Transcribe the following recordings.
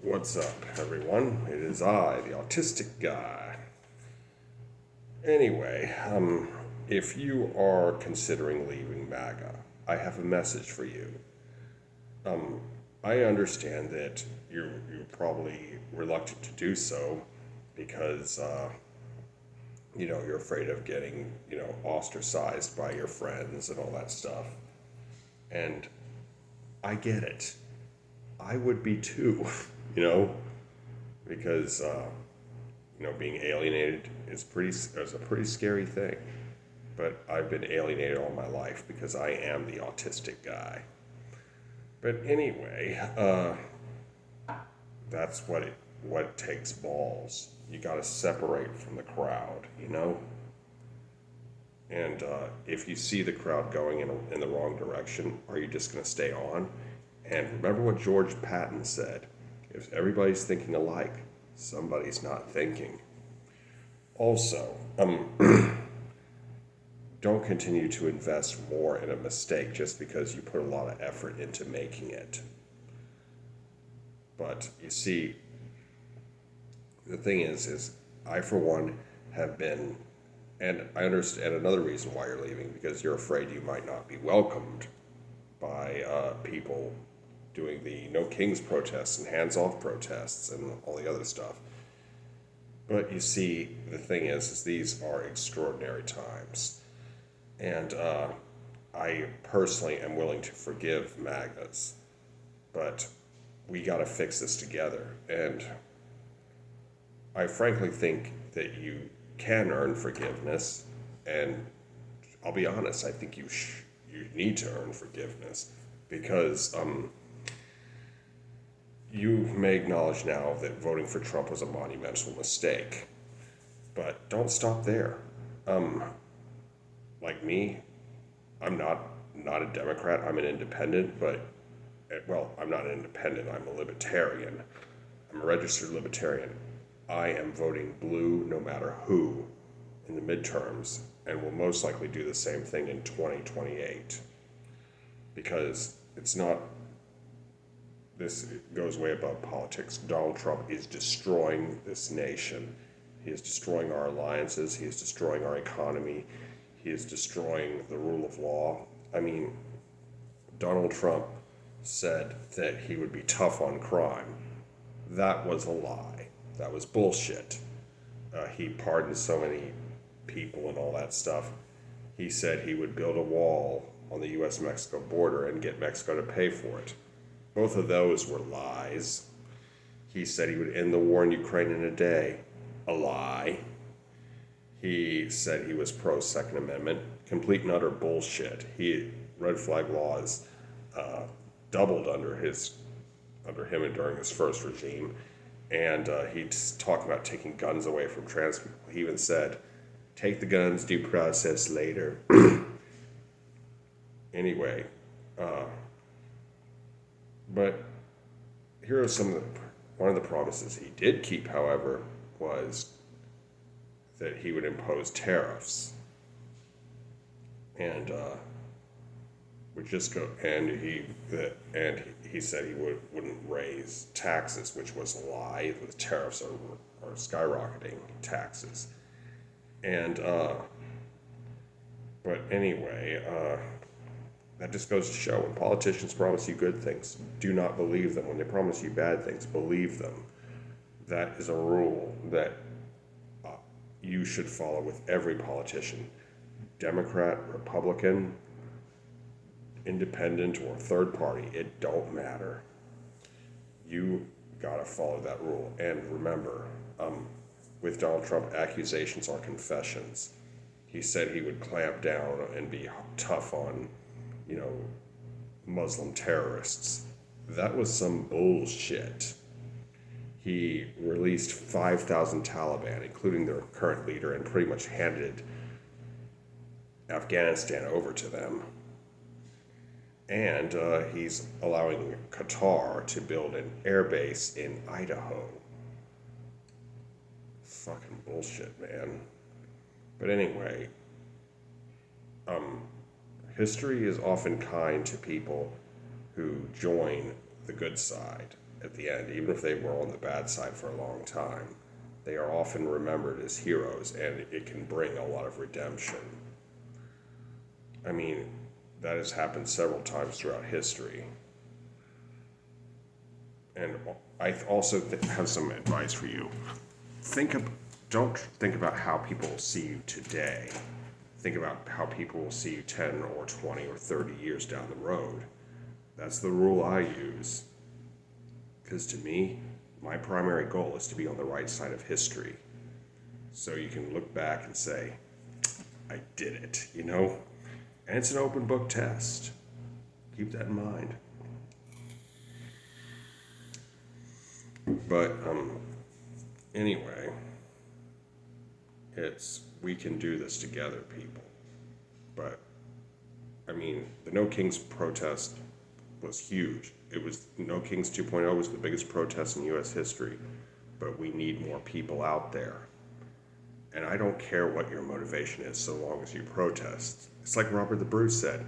What's up, everyone? It is I, the autistic guy. Anyway, if you are considering leaving MAGA, I have a message for you. I understand that you're probably reluctant to do so because you're afraid of getting ostracized by your friends and all that stuff. And I get it. I would be too, you know, because being alienated is a pretty scary thing. But I've been alienated all my life because I am the autistic guy. But anyway, that's what takes balls. You got to separate from the crowd, you know. And if you see the crowd going in the wrong direction, are you just going to stay on? And remember what George Patton said: if everybody's thinking alike, somebody's not thinking. Also, don't continue to invest more in a mistake just because you put a lot of effort into making it. But you see, the thing is I for one have been, and I understand another reason why you're leaving, because you're afraid you might not be welcomed by people doing the No Kings protests and hands off protests and all the other stuff. But you see, the thing is these are extraordinary times. And I personally am willing to forgive MAGAs, but we got to fix this together. And I frankly think that you can earn forgiveness, and I'll be honest, I think you need to earn forgiveness because you may acknowledge now that voting for Trump was a monumental mistake, but don't stop there. Like me, I'm not a Democrat. I'm an independent, but I'm not an independent. I'm a libertarian. I'm a registered libertarian. I am voting blue no matter who in the midterms, and will most likely do the same thing in 2028 because it's not. This goes way above politics. Donald Trump is destroying this nation. He is destroying our alliances. He is destroying our economy. He is destroying the rule of law. I mean, Donald Trump said that he would be tough on crime. That was a lie. That was bullshit. He pardoned so many people and all that stuff. He said he would build a wall on the U.S.-Mexico border and get Mexico to pay for it. Both of those were lies. He said he would end the war in Ukraine in a day. A lie. He said he was pro-Second Amendment. Complete and utter bullshit. Red flag laws doubled under him and during his first regime. And he's talking about taking guns away from trans people. He even said, take the guns, due process later. Anyway, but here are one of the promises he did keep, however, was that he would impose tariffs, and would just go, and he said he wouldn't raise taxes, which was a lie. The tariffs are skyrocketing taxes, and but anyway, that just goes to show when politicians promise you good things, do not believe them. When they promise you bad things, believe them. That is a rule that you should follow with every politician, Democrat, Republican, independent, or third party. It don't matter. You gotta follow that rule. And remember, with Donald Trump, accusations are confessions. He said he would clamp down and be tough on, Muslim terrorists. That was some bullshit. He released 5,000 Taliban, including their current leader, and pretty much handed Afghanistan over to them. And he's allowing Qatar to build an airbase in Idaho. Fucking bullshit, man. But anyway, history is often kind to people who join the good side. at the end, even if they were on the bad side for a long time. They are often remembered as heroes, and it can bring a lot of redemption. I mean, that has happened several times throughout history. And I also have some advice for you. Don't think about how people will see you today. Think about how people will see you 10 or 20 or 30 years down the road. That's the rule I use. Because to me, my primary goal is to be on the right side of history. So you can look back and say, I did it, you know? And it's an open book test. Keep that in mind. But anyway, we can do this together, people. But I mean, the No Kings protest was huge. It was No Kings 2.0 was the biggest protest in U.S. history. But we need more people out there. And I don't care what your motivation is, so long as you protest. It's like Robert the Bruce said,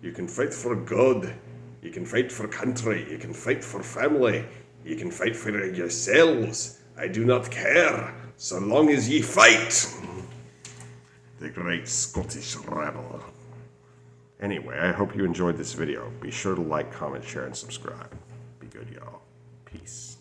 you can fight for good, you can fight for country, you can fight for family, you can fight for yourselves. I do not care, so long as ye fight. The great Scottish rebel. Anyway, I hope you enjoyed this video. Be sure to like, comment, share, and subscribe. Be good, y'all. Peace.